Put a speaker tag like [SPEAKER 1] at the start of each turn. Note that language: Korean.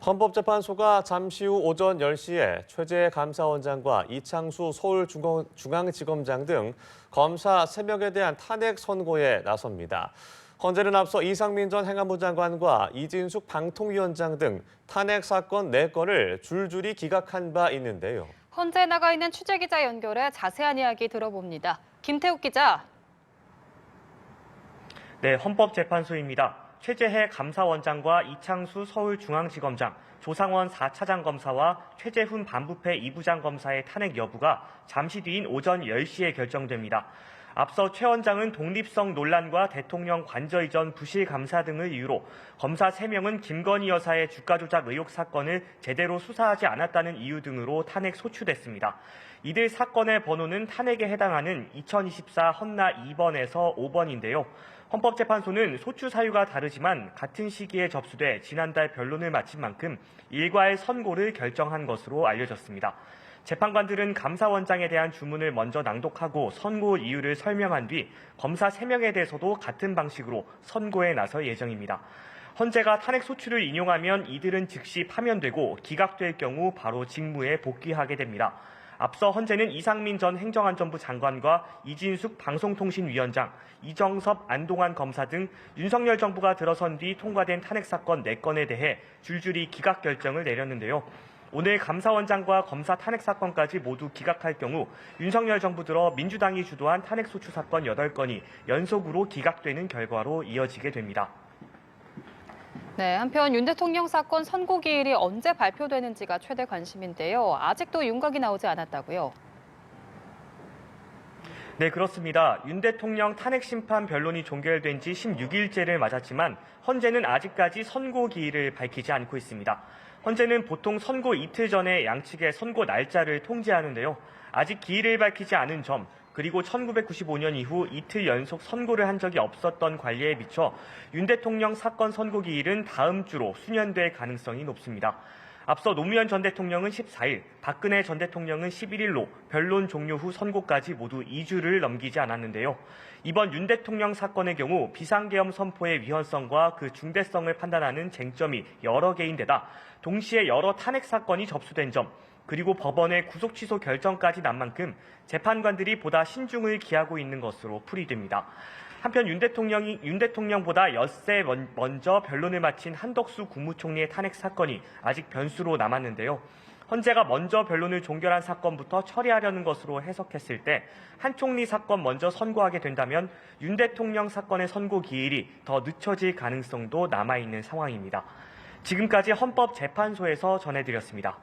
[SPEAKER 1] 헌법재판소가 잠시 후 오전 10시에 최재 감사원장과 이창수 서울중앙지검장 등 검사 3명에 대한 탄핵 선고에 나섭니다. 헌재는 앞서 이상민 전 행안부 장관과 이진숙 방통위원장 등 탄핵 사건 4건을 줄줄이 기각한 바 있는데요.
[SPEAKER 2] 헌재에 나가 있는 취재기자 연결해 자세한 이야기 들어봅니다. 김태욱 기자.
[SPEAKER 3] 네, 헌법재판소입니다. 최재해 감사원장과 이창수 서울중앙지검장, 조상원 4차장 검사와 최재훈 반부패 2부장 검사의 탄핵 여부가 잠시 뒤인 오전 10시에 결정됩니다. 앞서 최 원장은 독립성 논란과 대통령 관저 이전 부실 감사 등을 이유로 검사 3명은 김건희 여사의 주가 조작 의혹 사건을 제대로 수사하지 않았다는 이유 등으로 탄핵 소추됐습니다. 이들 사건의 번호는 탄핵에 해당하는 2024 헌나 2번에서 5번인데요. 헌법재판소는 소추 사유가 다르지만 같은 시기에 접수돼 지난달 변론을 마친 만큼 일괄 선고를 결정한 것으로 알려졌습니다. 재판관들은 감사원장에 대한 주문을 먼저 낭독하고 선고 이유를 설명한 뒤 검사 3명에 대해서도 같은 방식으로 선고에 나설 예정입니다. 헌재가 탄핵 소추를 인용하면 이들은 즉시 파면되고 기각될 경우 바로 직무에 복귀하게 됩니다. 앞서 헌재는 이상민 전 행정안전부 장관과 이진숙 방송통신위원장, 이정섭, 안동환 검사 등 윤석열 정부가 들어선 뒤 통과된 탄핵 사건 4건에 대해 줄줄이 기각 결정을 내렸는데요. 오늘 감사원장과 검사 탄핵 사건까지 모두 기각할 경우 윤석열 정부 들어 민주당이 주도한 탄핵 소추 사건 8건이 연속으로 기각되는 결과로 이어지게 됩니다.
[SPEAKER 2] 네, 한편 윤 대통령 사건 선고 기일이 언제 발표되는지가 최대 관심인데요. 아직도 윤곽이 나오지 않았다고요?
[SPEAKER 3] 네, 그렇습니다. 윤 대통령 탄핵 심판 변론이 종결된 지 16일째를 맞았지만 헌재는 아직까지 선고 기일을 밝히지 않고 있습니다. 헌재는 보통 선고 이틀 전에 양측의 선고 날짜를 통지하는데요. 아직 기일을 밝히지 않은 점, 그리고 1995년 이후 이틀 연속 선고를 한 적이 없었던 관리에 비춰 윤 대통령 사건 선고 기일은 다음 주로 수년될 가능성이 높습니다. 앞서 노무현 전 대통령은 14일, 박근혜 전 대통령은 11일로 변론 종료 후 선고까지 모두 2주를 넘기지 않았는데요. 이번 윤 대통령 사건의 경우 비상계엄 선포의 위헌성과 그 중대성을 판단하는 쟁점이 여러 개인데다 동시에 여러 탄핵 사건이 접수된 점, 그리고 법원의 구속 취소 결정까지 난 만큼 재판관들이 보다 신중을 기하고 있는 것으로 풀이됩니다. 한편 윤 대통령보다 엿새 먼저 변론을 마친 한덕수 국무총리의 탄핵 사건이 아직 변수로 남았는데요. 헌재가 먼저 변론을 종결한 사건부터 처리하려는 것으로 해석했을 때 한 총리 사건 먼저 선고하게 된다면 윤 대통령 사건의 선고 기일이 더 늦춰질 가능성도 남아있는 상황입니다. 지금까지 헌법재판소에서 전해드렸습니다.